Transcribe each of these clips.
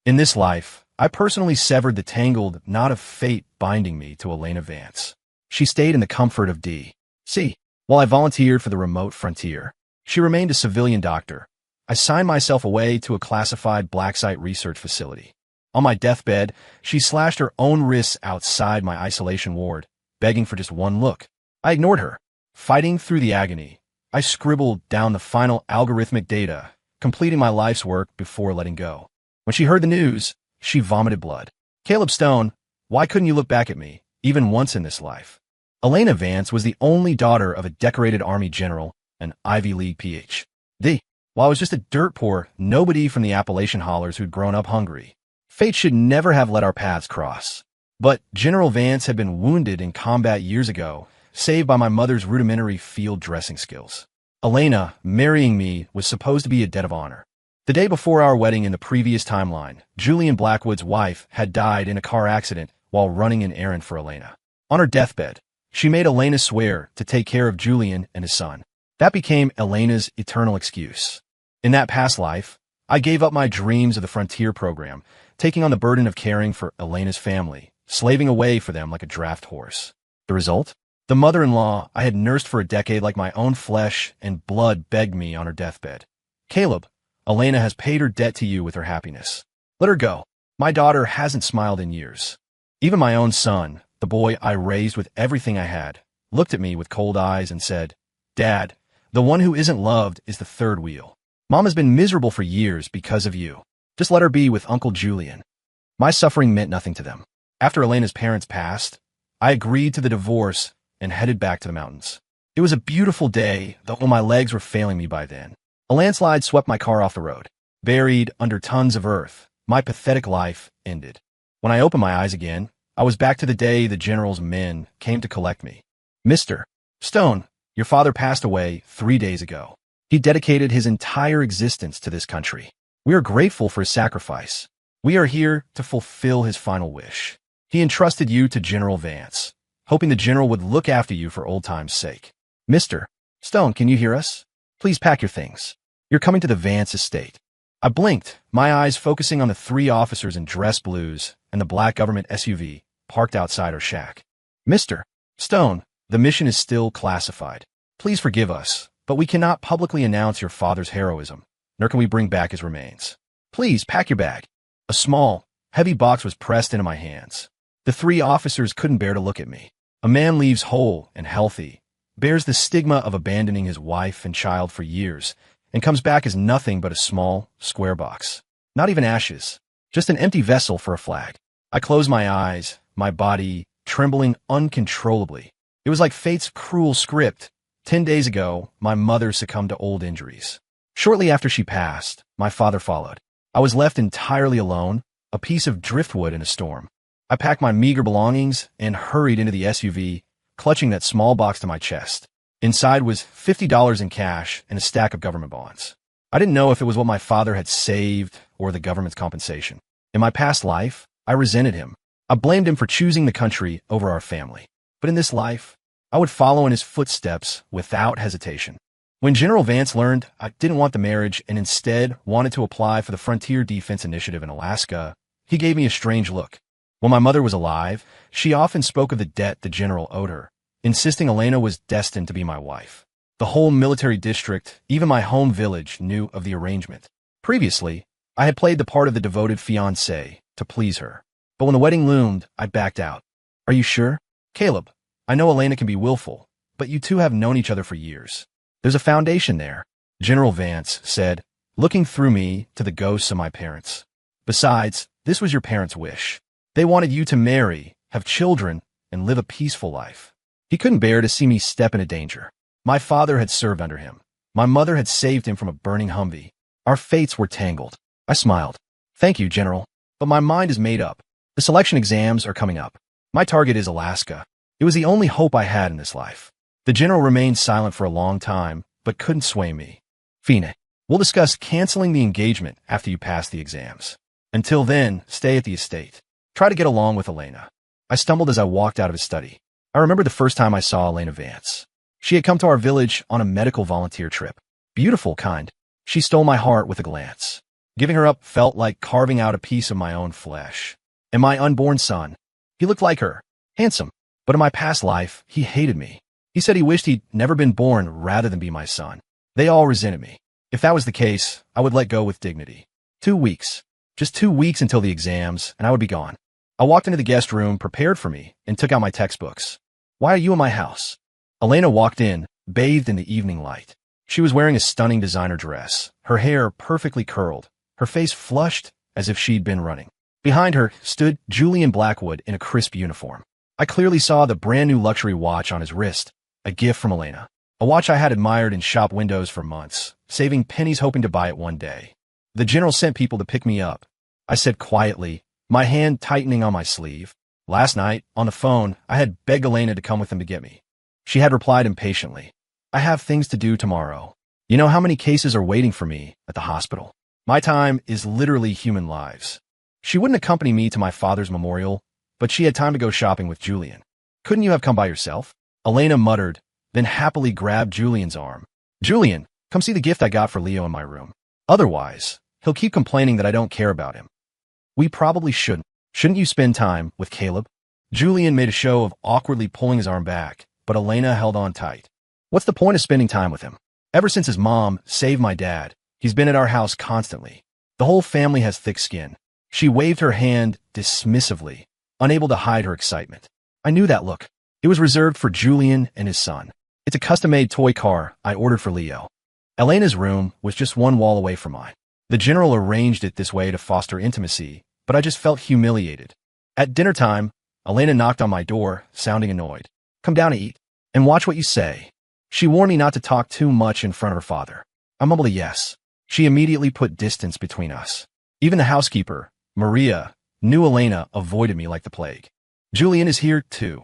In this life, I personally severed the tangled knot of fate binding me to Elena Vance. She stayed in the comfort of D.C. while I volunteered for the remote frontier. She remained a civilian doctor. I signed myself away to a classified black site research facility. On my deathbed, she slashed her own wrists outside my isolation ward, begging for just one look. I ignored her. Fighting through the agony, I scribbled down the final algorithmic data, completing my life's work before letting go. When she heard the news, she vomited blood. "Caleb Stone, why couldn't you look back at me, even once in this life?" Elena Vance was the only daughter of a decorated Army general, an Ivy League Ph.D. While I was just a dirt poor nobody from the Appalachian hollers who'd grown up hungry. Fate should never have let our paths cross. But General Vance had been wounded in combat years ago, saved by my mother's rudimentary field dressing skills. Elena, marrying me, was supposed to be a debt of honor. The day before our wedding in the previous timeline, Julian Blackwood's wife had died in a car accident while running an errand for Elena. On her deathbed, she made Elena swear to take care of Julian and his son. That became Elena's eternal excuse. In that past life, I gave up my dreams of the Frontier program, taking on the burden of caring for Elena's family, slaving away for them like a draft horse. The result? The mother-in-law I had nursed for a decade like my own flesh and blood begged me on her deathbed. "Caleb, Elena has paid her debt to you with her happiness. Let her go. My daughter hasn't smiled in years." Even my own son, the boy I raised with everything I had, looked at me with cold eyes and said, "Dad, the one who isn't loved is the third wheel. Mom has been miserable for years because of you. Just let her be with Uncle Julian." My suffering meant nothing to them. After Elena's parents passed, I agreed to the divorce and headed back to the mountains. It was a beautiful day, though my legs were failing me by then. A landslide swept my car off the road. Buried under tons of earth, my pathetic life ended. When I opened my eyes again, I was back to the day the general's men came to collect me. "Mr. Stone, your father passed away 3 days ago. He dedicated his entire existence to this country. We are grateful for his sacrifice. We are here to fulfill his final wish. He entrusted you to General Vance, hoping the general would look after you for old time's sake. Mr. Stone, can you hear us? Please pack your things. You're coming to the Vance estate." I blinked, my eyes focusing on the 3 officers in dress blues and the black government SUV parked outside our shack. "Mr. Stone, the mission is still classified. Please forgive us, but we cannot publicly announce your father's heroism, nor can we bring back his remains. Please pack your bag." A small, heavy box was pressed into my hands. The 3 officers couldn't bear to look at me. A man leaves whole and healthy, bears the stigma of abandoning his wife and child for years, and comes back as nothing but a small, square box. Not even ashes, just an empty vessel for a flag. I closed my eyes, my body trembling uncontrollably. It was like fate's cruel script. 10 days ago, my mother succumbed to old injuries. Shortly after she passed, my father followed. I was left entirely alone, a piece of driftwood in a storm. I packed my meager belongings and hurried into the SUV, clutching that small box to my chest. Inside was $50 in cash and a stack of government bonds. I didn't know if it was what my father had saved or the government's compensation. In my past life, I resented him. I blamed him for choosing the country over our family. But in this life, I would follow in his footsteps without hesitation. When General Vance learned I didn't want the marriage and instead wanted to apply for the Frontier Defense Initiative in Alaska, he gave me a strange look. When my mother was alive, she often spoke of the debt the general owed her, insisting Elena was destined to be my wife. The whole military district, even my home village, knew of the arrangement. Previously, I had played the part of the devoted fiancé to please her. But when the wedding loomed, I backed out. "Are you sure? Caleb, I know Elena can be willful, but you two have known each other for years. There's a foundation there," General Vance said, looking through me to the ghosts of my parents. "Besides, this was your parents' wish. They wanted you to marry, have children, and live a peaceful life." He couldn't bear to see me step into danger. My father had served under him. My mother had saved him from a burning Humvee. Our fates were tangled. I smiled. "Thank you, General, but my mind is made up. The selection exams are coming up. My target is Alaska. It was the only hope I had in this life." The general remained silent for a long time, but couldn't sway me. "Fine, we'll discuss canceling the engagement after you pass the exams. Until then, stay at the estate. Try to get along with Elena." I stumbled as I walked out of his study. I remember the first time I saw Elena Vance. She had come to our village on a medical volunteer trip. Beautiful kind. She stole my heart with a glance. Giving her up felt like carving out a piece of my own flesh. And my unborn son, he looked like her, handsome, but in my past life, he hated me. He said he wished he'd never been born rather than be my son. They all resented me. If that was the case, I would let go with dignity. 2 weeks. Just 2 weeks until the exams, and I would be gone. I walked into the guest room prepared for me and took out my textbooks. Why are you in my house? Elena walked in, bathed in the evening light. She was wearing a stunning designer dress, her hair perfectly curled, her face flushed as if she'd been running. Behind her stood Julian Blackwood in a crisp uniform. I clearly saw the brand new luxury watch on his wrist, a gift from Elena. A watch I had admired in shop windows for months, saving pennies hoping to buy it one day. The general sent people to pick me up. I said quietly, my hand tightening on my sleeve. Last night, on the phone, I had begged Elena to come with him to get me. She had replied impatiently, I have things to do tomorrow. You know how many cases are waiting for me at the hospital? My time is literally human lives. She wouldn't accompany me to my father's memorial, but she had time to go shopping with Julian. Couldn't you have come by yourself? Elena muttered, then happily grabbed Julian's arm. Julian, come see the gift I got for Leo in my room. Otherwise, he'll keep complaining that I don't care about him. We probably shouldn't. Shouldn't you spend time with Caleb? Julian made a show of awkwardly pulling his arm back, but Elena held on tight. What's the point of spending time with him? Ever since his mom saved my dad, he's been at our house constantly. The whole family has thick skin. She waved her hand dismissively, unable to hide her excitement. I knew that look. It was reserved for Julian and his son. It's a custom-made toy car I ordered for Leo. Elena's room was just one wall away from mine. The general arranged it this way to foster intimacy, but I just felt humiliated. At dinner time, Elena knocked on my door, sounding annoyed. Come down to eat, and watch what you say. She warned me not to talk too much in front of her father. I mumbled a yes. She immediately put distance between us. Even the housekeeper, Maria, knew Elena avoided me like the plague. Julian is here, too.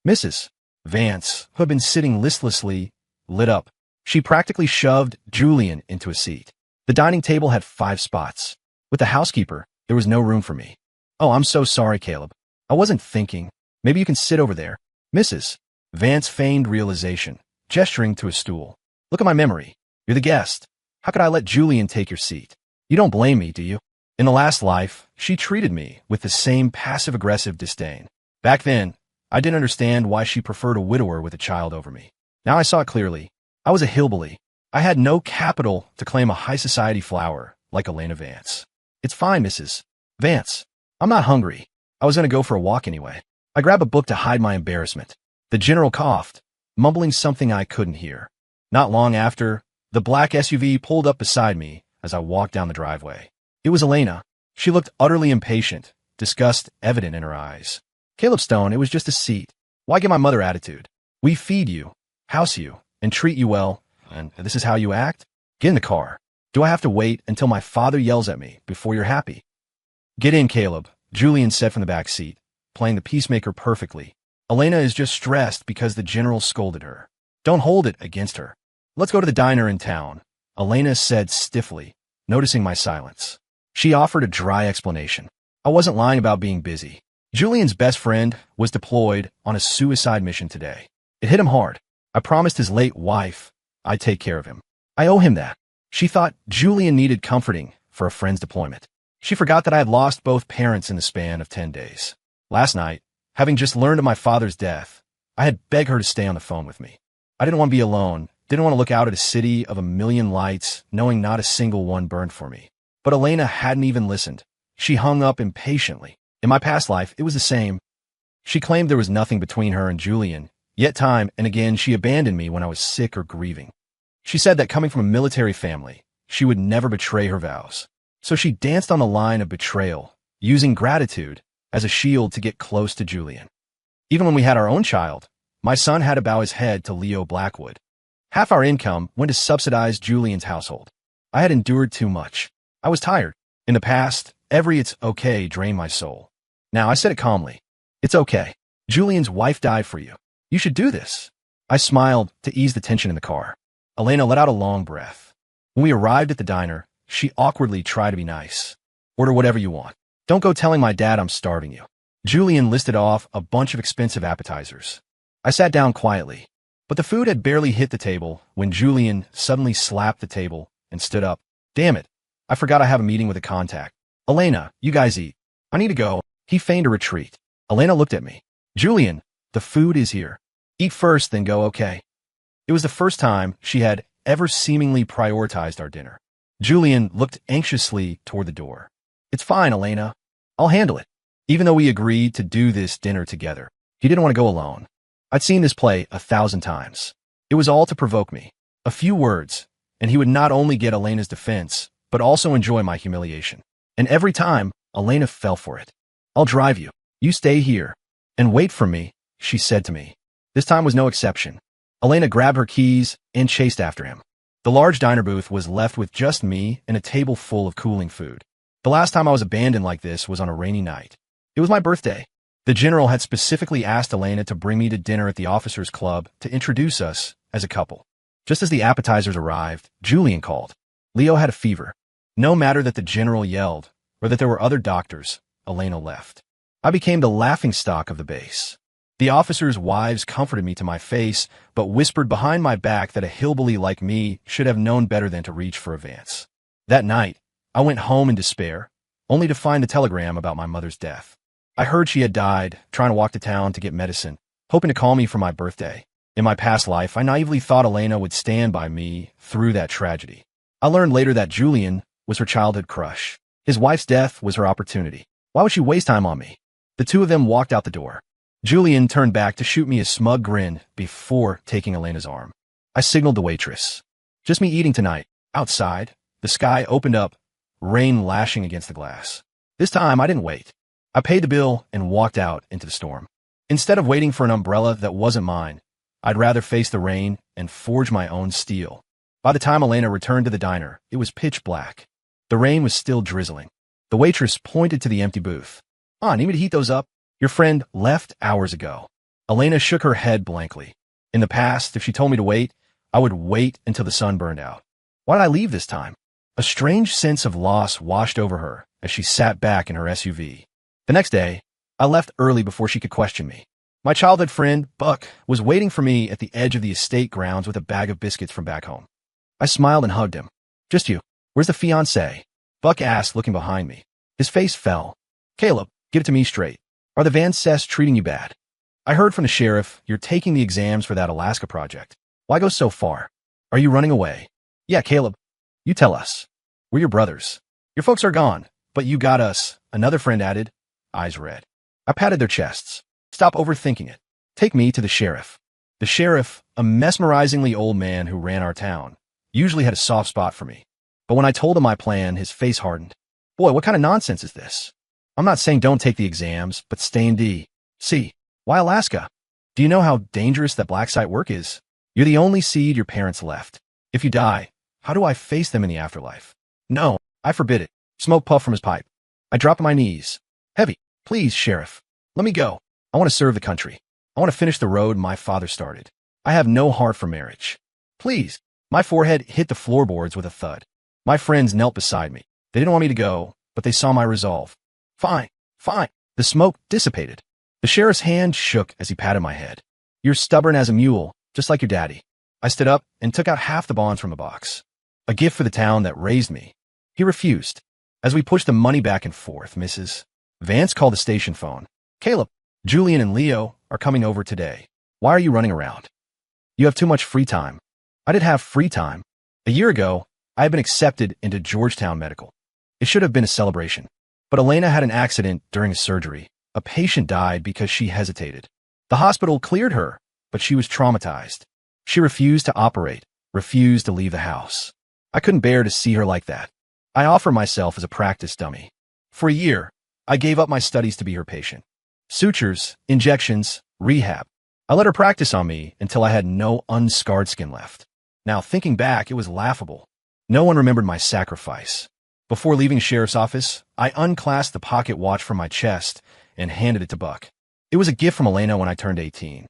Mrs. Vance, who had been sitting listlessly, lit up. She practically shoved Julian into a seat. The dining table had 5 spots. With the housekeeper, there was no room for me. Oh, I'm so sorry, Caleb. I wasn't thinking. Maybe you can sit over there. Mrs. Vance feigned realization, gesturing to a stool. Look at my memory. You're the guest. How could I let Julian take your seat? You don't blame me, do you? In the last life, she treated me with the same passive-aggressive disdain. Back then, I didn't understand why she preferred a widower with a child over me. Now I saw it clearly. I was a hillbilly. I had no capital to claim a high society flower like Elena Vance. It's fine, Mrs. Vance. I'm not hungry. I was going to go for a walk anyway. I grabbed a book to hide my embarrassment. The general coughed, mumbling something I couldn't hear. Not long after, the black SUV pulled up beside me as I walked down the driveway. It was Elena. She looked utterly impatient, disgust evident in her eyes. Caleb Stone, it was just a seat. Why give my mother attitude? We feed you, house you, and treat you well, and this is how you act? Get in the car. Do I have to wait until my father yells at me before you're happy? Get in, Caleb, Julian said from the back seat, playing the peacemaker perfectly. Elena is just stressed because the general scolded her. Don't hold it against her. Let's go to the diner in town, Elena said stiffly, noticing my silence. She offered a dry explanation. I wasn't lying about being busy. Julian's best friend was deployed on a suicide mission today. It hit him hard. I promised his late wife I'd take care of him. I owe him that. She thought Julian needed comforting for a friend's deployment. She forgot that I had lost both parents in the span of 10 days. Last night, having just learned of my father's death, I had begged her to stay on the phone with me. I didn't want to be alone, didn't want to look out at a city of a million lights, knowing not a single one burned for me. But Elena hadn't even listened. She hung up impatiently. In my past life, it was the same. She claimed there was nothing between her and Julian, yet time and again she abandoned me when I was sick or grieving. She said that coming from a military family, she would never betray her vows. So she danced on the line of betrayal, using gratitude as a shield to get close to Julian. Even when we had our own child, my son had to bow his head to Leo Blackwood. Half our income went to subsidize Julian's household. I had endured too much. I was tired. In the past, every "it's okay" drained my soul. Now I said it calmly. It's okay. Julian's wife died for you. You should do this. I smiled to ease the tension in the car. Elena let out a long breath. When we arrived at the diner, she awkwardly tried to be nice. Order whatever you want. Don't go telling my dad I'm starving you. Julian listed off a bunch of expensive appetizers. I sat down quietly, but the food had barely hit the table when Julian suddenly slapped the table and stood up. Damn it. I forgot I have a meeting with a contact. Elena, you guys eat. I need to go. He feigned a retreat. Elena looked at me. Julian, the food is here. Eat first, then go, okay? It was the first time she had ever seemingly prioritized our dinner. Julian looked anxiously toward the door. It's fine, Elena. I'll handle it. Even though we agreed to do this dinner together, he didn't want to go alone. I'd seen this play 1,000 times. It was all to provoke me. A few words, and he would not only get Elena's defense, but also enjoy my humiliation. And every time, Elena fell for it. I'll drive you. You stay here. And wait for me, she said to me. This time was no exception. Elena grabbed her keys and chased after him. The large diner booth was left with just me and a table full of cooling food. The last time I was abandoned like this was on a rainy night. It was my birthday. The general had specifically asked Elena to bring me to dinner at the officers' club to introduce us as a couple. Just as the appetizers arrived, Julian called. Leo had a fever. No matter that the general yelled or that there were other doctors, Elena left. I became the laughingstock of the base. The officers' wives comforted me to my face, but whispered behind my back that a hillbilly like me should have known better than to reach for a Vance. That night, I went home in despair, only to find the telegram about my mother's death. I heard she had died, trying to walk to town to get medicine, hoping to call me for my birthday. In my past life, I naively thought Elena would stand by me through that tragedy. I learned later that Julian was her childhood crush. His wife's death was her opportunity. Why would she waste time on me? The two of them walked out the door. Julian turned back to shoot me a smug grin before taking Elena's arm. I signaled the waitress. Just me eating tonight. Outside, the sky opened up, rain lashing against the glass. This time, I didn't wait. I paid the bill and walked out into the storm. Instead of waiting for an umbrella that wasn't mine, I'd rather face the rain and forge my own steel. By the time Elena returned to the diner, it was pitch black. The rain was still drizzling. The waitress pointed to the empty booth. Need me to heat those up? Your friend left hours ago. Elena shook her head blankly. In the past, if she told me to wait, I would wait until the sun burned out. Why did I leave this time? A strange sense of loss washed over her as she sat back in her SUV. The next day, I left early before she could question me. My childhood friend, Buck, was waiting for me at the edge of the estate grounds with a bag of biscuits from back home. I smiled and hugged him. Just you. Where's the fiancé? Buck asked, looking behind me. His face fell. Caleb, give it to me straight. Are the Van Cess treating you bad? I heard from the sheriff you're taking the exams for that Alaska project. Why go so far? Are you running away? Yeah, Caleb. You tell us. We're your brothers. Your folks are gone, but you got us, another friend added, eyes red. I patted their chests. Stop overthinking it. Take me to the sheriff. The sheriff, a mesmerizingly old man who ran our town, usually had a soft spot for me. But when I told him my plan, his face hardened. Boy, what kind of nonsense is this? I'm not saying don't take the exams, but stay in D.C. Why Alaska? Do you know how dangerous that black site work is? You're the only seed your parents left. If you die, how do I face them in the afterlife? No, I forbid it. Smoke puffed from his pipe. I dropped on my knees. Heavy. Please, Sheriff. Let me go. I want to serve the country. I want to finish the road my father started. I have no heart for marriage. Please. My forehead hit the floorboards with a thud. My friends knelt beside me. They didn't want me to go, but they saw my resolve. Fine, fine. The smoke dissipated. The sheriff's hand shook as he patted my head. You're stubborn as a mule, just like your daddy. I stood up and took out half the bonds from a box. A gift for the town that raised me. He refused. As we pushed the money back and forth, Mrs. Vance called the station phone. Caleb, Julian and Leo are coming over today. Why are you running around? You have too much free time. I did have free time. A year ago, I had been accepted into Georgetown Medical. It should have been a celebration. But Elena had an accident during a surgery. A patient died because she hesitated. The hospital cleared her, but she was traumatized. She refused to operate, refused to leave the house. I couldn't bear to see her like that. I offered myself as a practice dummy. For a year, I gave up my studies to be her patient. Sutures, injections, rehab. I let her practice on me until I had no unscarred skin left. Now, thinking back, it was laughable. No one remembered my sacrifice. Before leaving the sheriff's office, I unclasped the pocket watch from my chest and handed it to Buck. It was a gift from Elena when I turned 18.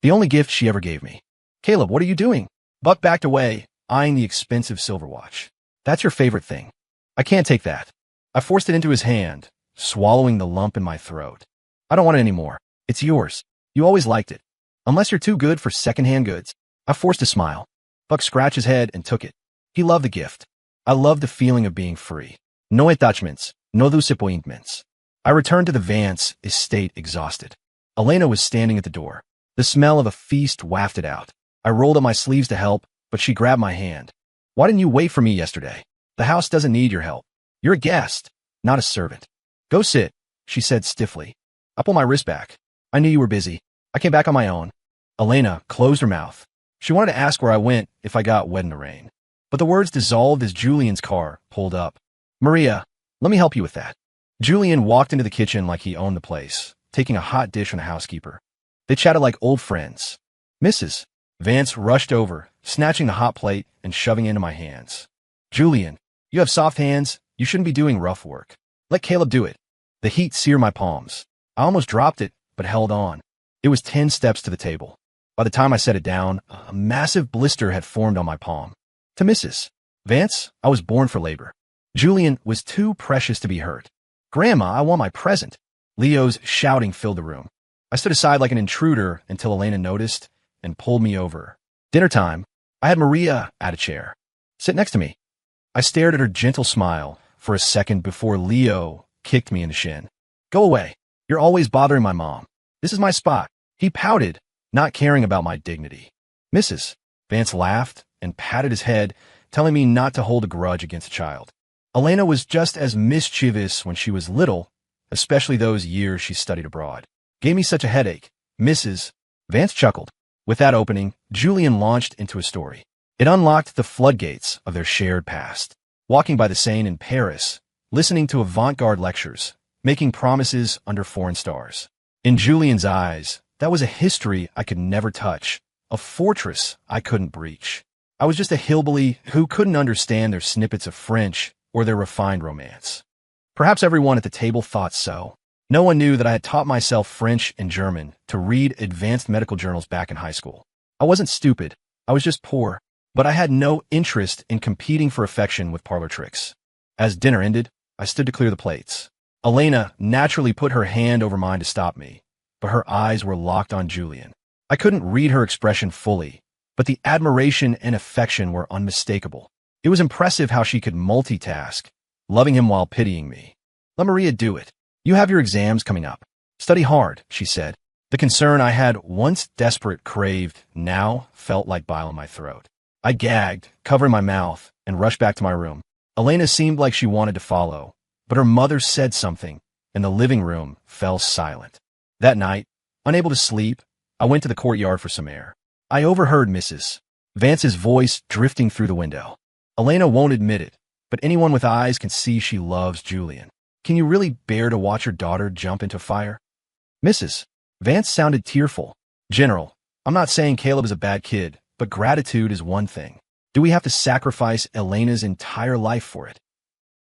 The only gift she ever gave me. Caleb, what are you doing? Buck backed away, eyeing the expensive silver watch. That's your favorite thing. I can't take that. I forced it into his hand, swallowing the lump in my throat. I don't want it anymore. It's yours. You always liked it. Unless you're too good for secondhand goods. I forced a smile. Buck scratched his head and took it. He loved the gift. I loved the feeling of being free. No attachments, no disappointments. I returned to the Vance estate exhausted. Elena was standing at the door. The smell of a feast wafted out. I rolled up my sleeves to help, but she grabbed my hand. Why didn't you wait for me yesterday? The house doesn't need your help. You're a guest, not a servant. Go sit, she said stiffly. I pulled my wrist back. I knew you were busy. I came back on my own. Elena closed her mouth. She wanted to ask where I went if I got wet in the rain. But the words dissolved as Julian's car pulled up. Maria, let me help you with that. Julian walked into the kitchen like he owned the place, taking a hot dish from the housekeeper. They chatted like old friends. Mrs. Vance rushed over, snatching the hot plate and shoving it into my hands. Julian, you have soft hands. You shouldn't be doing rough work. Let Caleb do it. The heat seared my palms. I almost dropped it, but held on. It was 10 steps to the table. By the time I set it down, a massive blister had formed on my palm. To Mrs. Vance, I was born for labor. Julian was too precious to be hurt. Grandma, I want my present. Leo's shouting filled the room. I stood aside like an intruder until Elena noticed and pulled me over. Dinner time. I had Maria at a chair. Sit next to me. I stared at her gentle smile for a second before Leo kicked me in the shin. Go away. You're always bothering my mom. This is my spot. He pouted, not caring about my dignity. Mrs. Vance laughed and patted his head, telling me not to hold a grudge against a child. Elena was just as mischievous when she was little, especially those years she studied abroad. Gave me such a headache. Mrs. Vance chuckled. With that opening, Julian launched into a story. It unlocked the floodgates of their shared past. Walking by the Seine in Paris, listening to avant-garde lectures, making promises under foreign stars. In Julian's eyes, that was a history I could never touch, a fortress I couldn't breach. I was just a hillbilly who couldn't understand their snippets of French or their refined romance. Perhaps everyone at the table thought so. No one knew that I had taught myself French and German to read advanced medical journals back in high school. I wasn't stupid. I was just poor. But I had no interest in competing for affection with parlor tricks. As dinner ended, I stood to clear the plates. Elena naturally put her hand over mine to stop me, but her eyes were locked on Julian. I couldn't read her expression fully, but the admiration and affection were unmistakable. It was impressive how she could multitask, loving him while pitying me. Let Maria do it. You have your exams coming up. Study hard, she said. The concern I had once desperate craved now felt like bile in my throat. I gagged, covering my mouth, and rushed back to my room. Elena seemed like she wanted to follow, but her mother said something, and the living room fell silent. That night, unable to sleep, I went to the courtyard for some air. I overheard Mrs. Vance's voice drifting through the window. Elena won't admit it, but anyone with eyes can see she loves Julian. Can you really bear to watch your daughter jump into fire? Mrs. Vance sounded tearful. General, I'm not saying Caleb is a bad kid, but gratitude is one thing. Do we have to sacrifice Elena's entire life for it?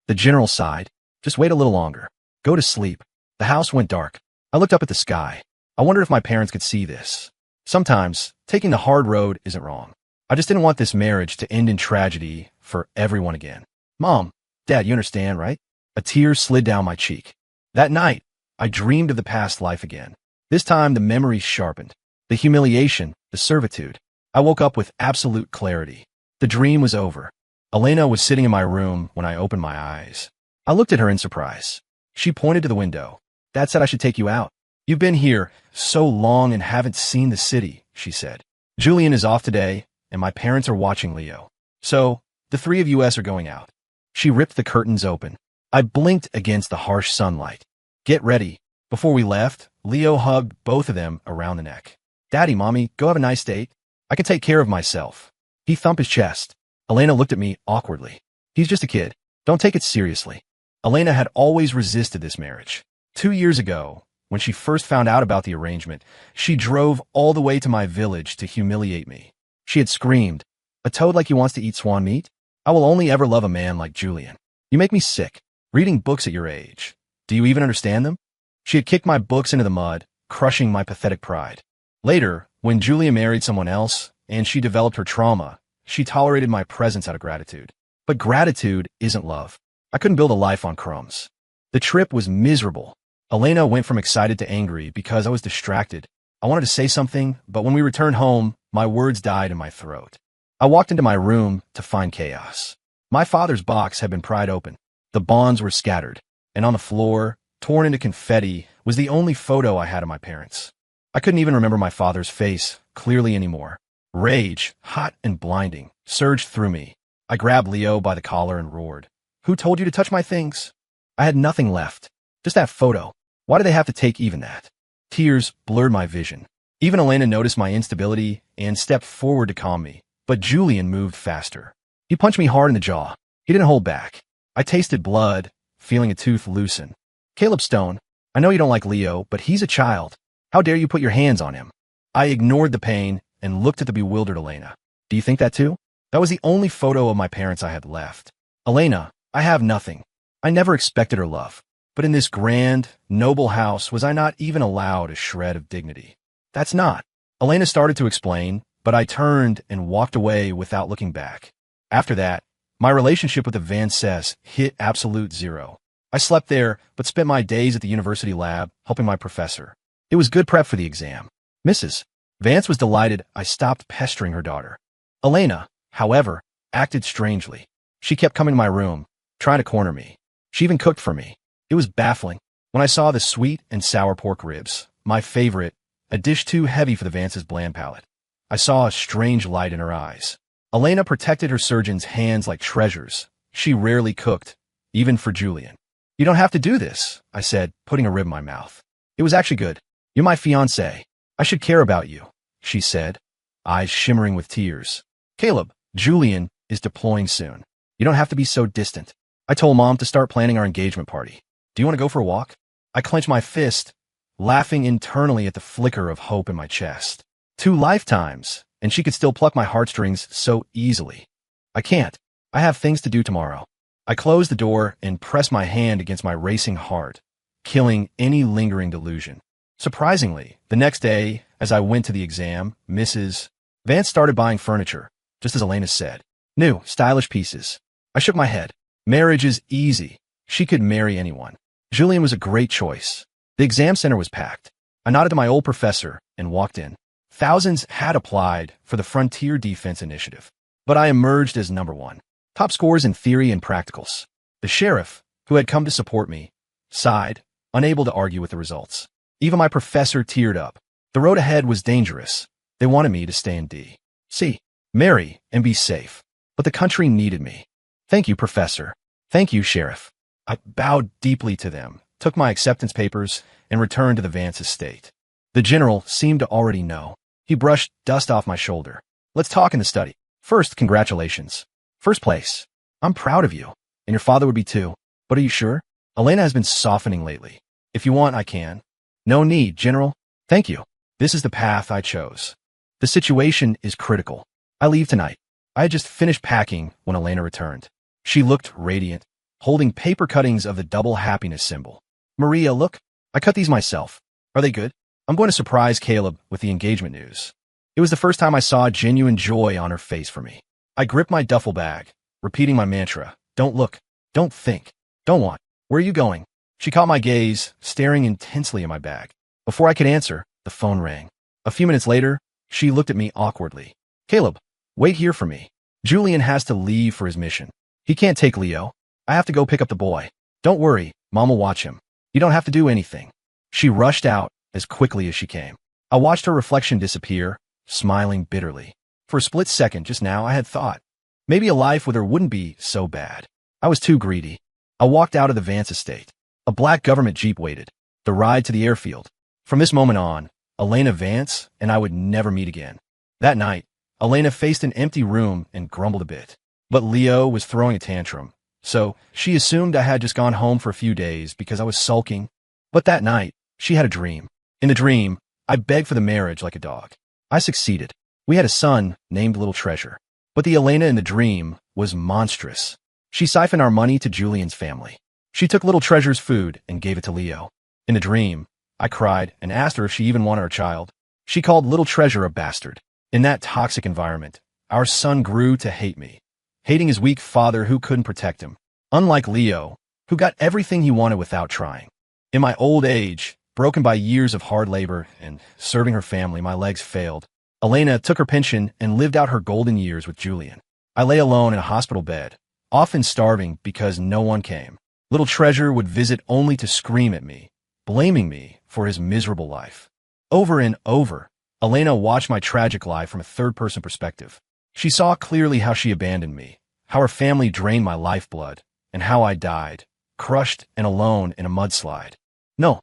The general sighed. Just wait a little longer. Go to sleep. The house went dark. I looked up at the sky. I wondered if my parents could see this. Sometimes, taking the hard road isn't wrong. I just didn't want this marriage to end in tragedy for everyone again. Mom, Dad, you understand, right? A tear slid down my cheek. That night, I dreamed of the past life again. This time, the memories sharpened. The humiliation, the servitude. I woke up with absolute clarity. The dream was over. Elena was sitting in my room when I opened my eyes. I looked at her in surprise. She pointed to the window. Dad said I should take you out. You've been here so long and haven't seen the city, she said. Julian is off today, and my parents are watching Leo. So, the three of us are going out. She ripped the curtains open. I blinked against the harsh sunlight. Get ready. Before we left, Leo hugged both of them around the neck. Daddy, Mommy, go have a nice date. I can take care of myself. He thumped his chest. Elena looked at me awkwardly. He's just a kid. Don't take it seriously. Elena had always resisted this marriage. 2 years ago, when she first found out about the arrangement, she drove all the way to my village to humiliate me. She had screamed, "A toad like you wants to eat swan meat? I will only ever love a man like Julian. You make me sick. Reading books at your age. Do you even understand them?" She had kicked my books into the mud, crushing my pathetic pride. Later, when Julia married someone else, and she developed her trauma, she tolerated my presence out of gratitude. But gratitude isn't love. I couldn't build a life on crumbs. The trip was miserable. Elena went from excited to angry because I was distracted. I wanted to say something, but when we returned home, my words died in my throat. I walked into my room to find chaos. My father's box had been pried open. The bonds were scattered, and on the floor, torn into confetti, was the only photo I had of my parents. I couldn't even remember my father's face clearly anymore. Rage, hot and blinding, surged through me. I grabbed Leo by the collar and roared. "Who told you to touch my things?" I had nothing left. Just that photo. Why did they have to take even that? Tears blurred my vision. Even Elena noticed my instability and stepped forward to calm me. But Julian moved faster. He punched me hard in the jaw. He didn't hold back. I tasted blood, feeling a tooth loosen. "Caleb Stone, I know you don't like Leo, but he's a child. How dare you put your hands on him?" I ignored the pain and looked at the bewildered Elena. "Do you think that too?" That was the only photo of my parents I had left. "Elena, I have nothing. I never expected her love. But in this grand, noble house, was I not even allowed a shred of dignity?" "That's not." Elena started to explain, but I turned and walked away without looking back. After that, my relationship with the Vances hit absolute zero. I slept there, but spent my days at the university lab helping my professor. It was good prep for the exam. Mrs. Vance was delighted I stopped pestering her daughter. Elena, however, acted strangely. She kept coming to my room, trying to corner me. She even cooked for me. It was baffling. When I saw the sweet and sour pork ribs, my favorite, a dish too heavy for the Vance's bland palate, I saw a strange light in her eyes. Elena protected her surgeon's hands like treasures. She rarely cooked, even for Julian. "You don't have to do this," I said, putting a rib in my mouth. "It was actually good. You're my fiancé. I should care about you," she said, eyes shimmering with tears. "Caleb, Julian is deploying soon. You don't have to be so distant. I told Mom to start planning our engagement party. Do you want to go for a walk?" I clenched my fist, laughing internally at the flicker of hope in my chest. 2 lifetimes, and she could still pluck my heartstrings so easily. "I can't. I have things to do tomorrow." I closed the door and pressed my hand against my racing heart, killing any lingering delusion. Surprisingly, the next day, as I went to the exam, Mrs. Vance started buying furniture, just as Elena said. New, stylish pieces. I shook my head. Marriage is easy. She could marry anyone. Julian was a great choice. The exam center was packed. I nodded to my old professor and walked in. Thousands had applied for the Frontier Defense Initiative, but I emerged as number 1. Top scores in theory and practicals. The sheriff, who had come to support me, sighed, unable to argue with the results. Even my professor teared up. The road ahead was dangerous. They wanted me to stay in D.C., marry, and be safe. But the country needed me. "Thank you, Professor. Thank you, Sheriff." I bowed deeply to them, took my acceptance papers, and returned to the Vance estate. The general seemed to already know. He brushed dust off my shoulder. "Let's talk in the study. First, congratulations. First place. I'm proud of you, and your father would be too. But are you sure? Elena has been softening lately. If you want, I can." "No need, General. Thank you. This is the path I chose. The situation is critical. I leave tonight." I had just finished packing when Elena returned. She looked radiant, holding paper cuttings of the double happiness symbol. "Maria, look. I cut these myself. Are they good? I'm going to surprise Caleb with the engagement news." It was the first time I saw genuine joy on her face for me. I gripped my duffel bag, repeating my mantra. Don't look. Don't think. Don't want. "Where are you going?" She caught my gaze, staring intensely at my bag. Before I could answer, the phone rang. A few minutes later, she looked at me awkwardly. "Caleb, wait here for me. Julian has to leave for his mission. He can't take Leo. I have to go pick up the boy. Don't worry, Mom will watch him. You don't have to do anything." She rushed out as quickly as she came. I watched her reflection disappear, smiling bitterly. For a split second just now, I had thought, maybe a life with her wouldn't be so bad. I was too greedy. I walked out of the Vance estate. A black government jeep waited. The ride to the airfield. From this moment on, Elena Vance and I would never meet again. That night, Elena faced an empty room and grumbled a bit. But Leo was throwing a tantrum, so she assumed I had just gone home for a few days because I was sulking. But that night, she had a dream. In the dream, I begged for the marriage like a dog. I succeeded. We had a son named Little Treasure. But the Elena in the dream was monstrous. She siphoned our money to Julian's family. She took Little Treasure's food and gave it to Leo. In the dream, I cried and asked her if she even wanted our child. She called Little Treasure a bastard. In that toxic environment, our son grew to hate me, hating his weak father who couldn't protect him, unlike Leo, who got everything he wanted without trying. In my old age, broken by years of hard labor and serving her family, my legs failed. Elena took her pension and lived out her golden years with Julian. I lay alone in a hospital bed, often starving because no one came. Little Treasure would visit only to scream at me, blaming me for his miserable life. Over and over, Elena watched my tragic life from a third-person perspective. She saw clearly how she abandoned me, how her family drained my lifeblood, and how I died, crushed and alone in a mudslide. No,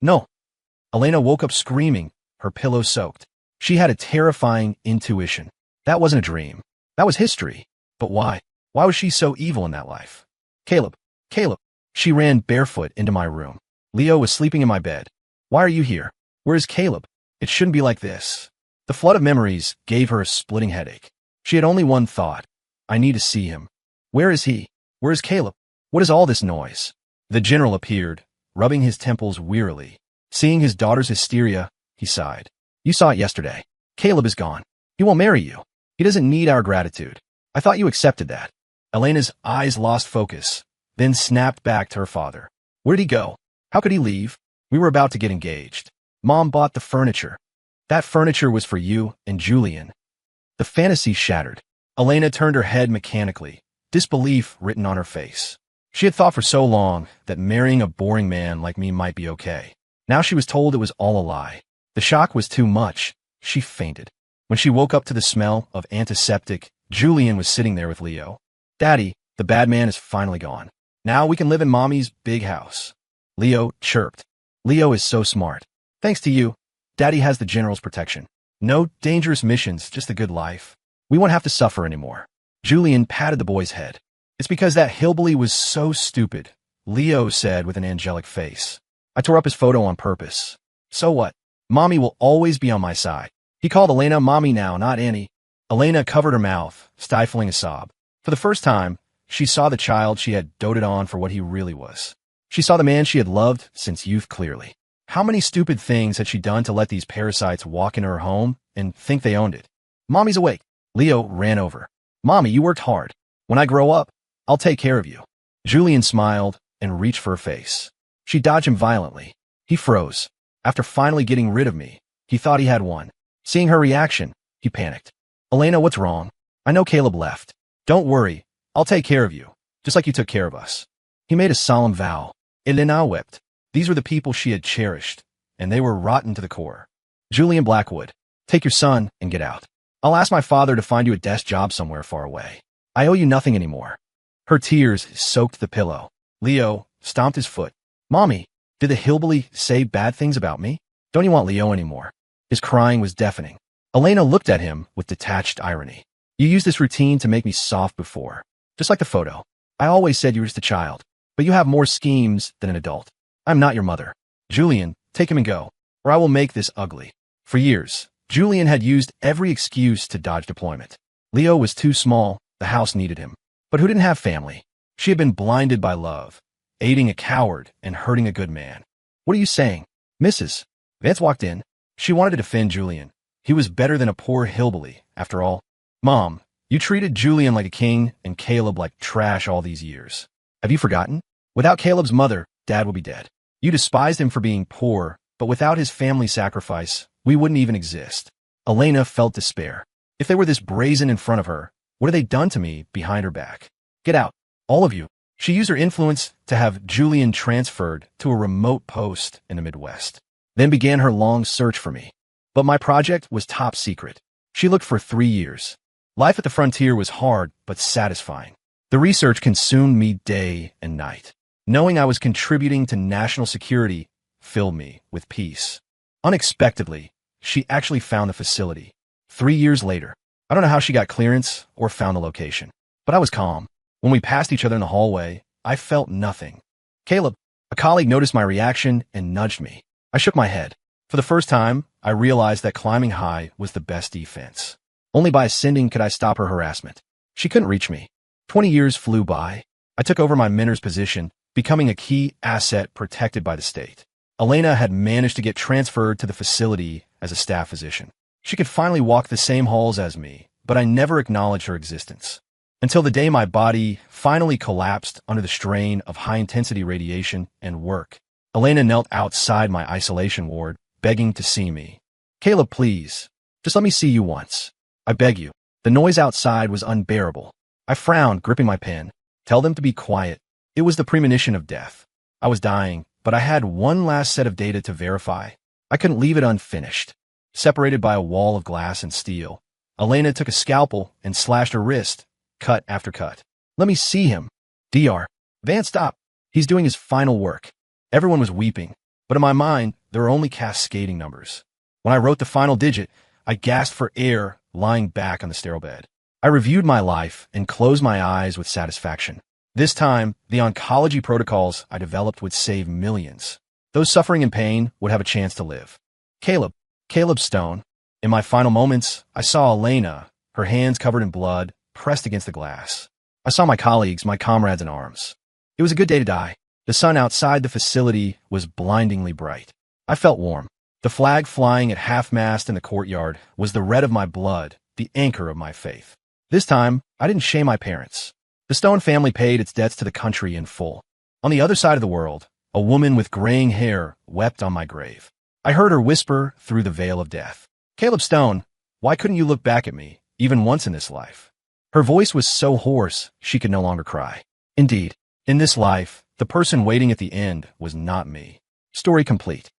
no. Elena woke up screaming, her pillow soaked. She had a terrifying intuition. That wasn't a dream. That was history. But why? Why was she so evil in that life? Caleb, Caleb. She ran barefoot into my room. Leo was sleeping in my bed. Why are you here? Where is Caleb? It shouldn't be like this. The flood of memories gave her a splitting headache. She had only one thought. I need to see him. Where is he? Where is Caleb? What is all this noise? The general appeared, rubbing his temples wearily. Seeing his daughter's hysteria, he sighed. You saw it yesterday. Caleb is gone. He won't marry you. He doesn't need our gratitude. I thought you accepted that. Elena's eyes lost focus, then snapped back to her father. Where did he go? How could he leave? We were about to get engaged. Mom bought the furniture. That furniture was for you and Julian. The fantasy shattered. Elena turned her head mechanically, disbelief written on her face. She had thought for so long that marrying a boring man like me might be okay. Now she was told it was all a lie. The shock was too much. She fainted. When she woke up to the smell of antiseptic, Julian was sitting there with Leo. Daddy, the bad man is finally gone. Now we can live in Mommy's big house. Leo chirped. Leo is so smart. Thanks to you, Daddy has the General's protection. No dangerous missions, just a good life. We won't have to suffer anymore. Julian patted the boy's head. It's because that hillbilly was so stupid, Leo said with an angelic face. I tore up his photo on purpose. So what? Mommy will always be on my side. He called Elena Mommy now, not Annie. Elena covered her mouth, stifling a sob. For the first time, she saw the child she had doted on for what he really was. She saw the man she had loved since youth clearly. How many stupid things had she done to let these parasites walk into her home and think they owned it? Mommy's awake. Leo ran over. Mommy, you worked hard. When I grow up, I'll take care of you. Julian smiled and reached for her face. She dodged him violently. He froze. After finally getting rid of me, he thought he had won. Seeing her reaction, he panicked. Elena, what's wrong? I know Caleb left. Don't worry. I'll take care of you, just like you took care of us. He made a solemn vow. Elena wept. These were the people she had cherished, and they were rotten to the core. Julian Blackwood, take your son and get out. I'll ask my father to find you a desk job somewhere far away. I owe you nothing anymore. Her tears soaked the pillow. Leo stomped his foot. Mommy, did the hillbilly say bad things about me? Don't you want Leo anymore? His crying was deafening. Elena looked at him with detached irony. You used this routine to make me soft before. Just like the photo. I always said you were just a child, but you have more schemes than an adult. I'm not your mother. Julian, take him and go, or I will make this ugly. For years, Julian had used every excuse to dodge deployment. Leo was too small, the house needed him. But who didn't have family? She had been blinded by love, aiding a coward and hurting a good man. What are you saying? Mrs. Vance walked in. She wanted to defend Julian. He was better than a poor hillbilly, after all. Mom, you treated Julian like a king and Caleb like trash all these years. Have you forgotten? Without Caleb's mother, Dad will be dead. You despised him for being poor, but without his family sacrifice, we wouldn't even exist. Elena felt despair. If they were this brazen in front of her, what had they done to me behind her back? Get out, all of you. She used her influence to have Julian transferred to a remote post in the Midwest, then began her long search for me. But my project was top secret. She looked for 3 years. Life at the frontier was hard, but satisfying. The research consumed me day and night. Knowing I was contributing to national security filled me with peace. Unexpectedly, she actually found the facility. 3 years later, I don't know how she got clearance or found the location, but I was calm. When we passed each other in the hallway, I felt nothing. Caleb, a colleague, noticed my reaction and nudged me. I shook my head. For the first time, I realized that climbing high was the best defense. Only by ascending could I stop her harassment. She couldn't reach me. 20 years flew by. I took over my mentor's position, becoming a key asset protected by the state. Elena had managed to get transferred to the facility as a staff physician. She could finally walk the same halls as me, but I never acknowledged her existence. Until the day my body finally collapsed under the strain of high-intensity radiation and work. Elena knelt outside my isolation ward, begging to see me. Caleb, please, just let me see you once. I beg you. The noise outside was unbearable. I frowned, gripping my pen. Tell them to be quiet. It was the premonition of death. I was dying, but I had one last set of data to verify. I couldn't leave it unfinished. Separated by a wall of glass and steel, Elena took a scalpel and slashed her wrist, cut after cut. Let me see him. Dr. Vance, stop. He's doing his final work. Everyone was weeping, but in my mind, there were only cascading numbers. When I wrote the final digit, I gasped for air, lying back on the sterile bed. I reviewed my life and closed my eyes with satisfaction. This time, the oncology protocols I developed would save millions. Those suffering in pain would have a chance to live. Caleb Stone. In my final moments, I saw Elena, her hands covered in blood, pressed against the glass. I saw my colleagues, my comrades in arms. It was a good day to die. The sun outside the facility was blindingly bright. I felt warm. The flag flying at half-mast in the courtyard was the red of my blood, the anchor of my faith. This time, I didn't shame my parents. The Stone family paid its debts to the country in full. On the other side of the world, a woman with graying hair wept on my grave. I heard her whisper through the veil of death. Caleb Stone, why couldn't you look back at me, even once in this life? Her voice was so hoarse, she could no longer cry. Indeed, in this life, the person waiting at the end was not me. Story complete.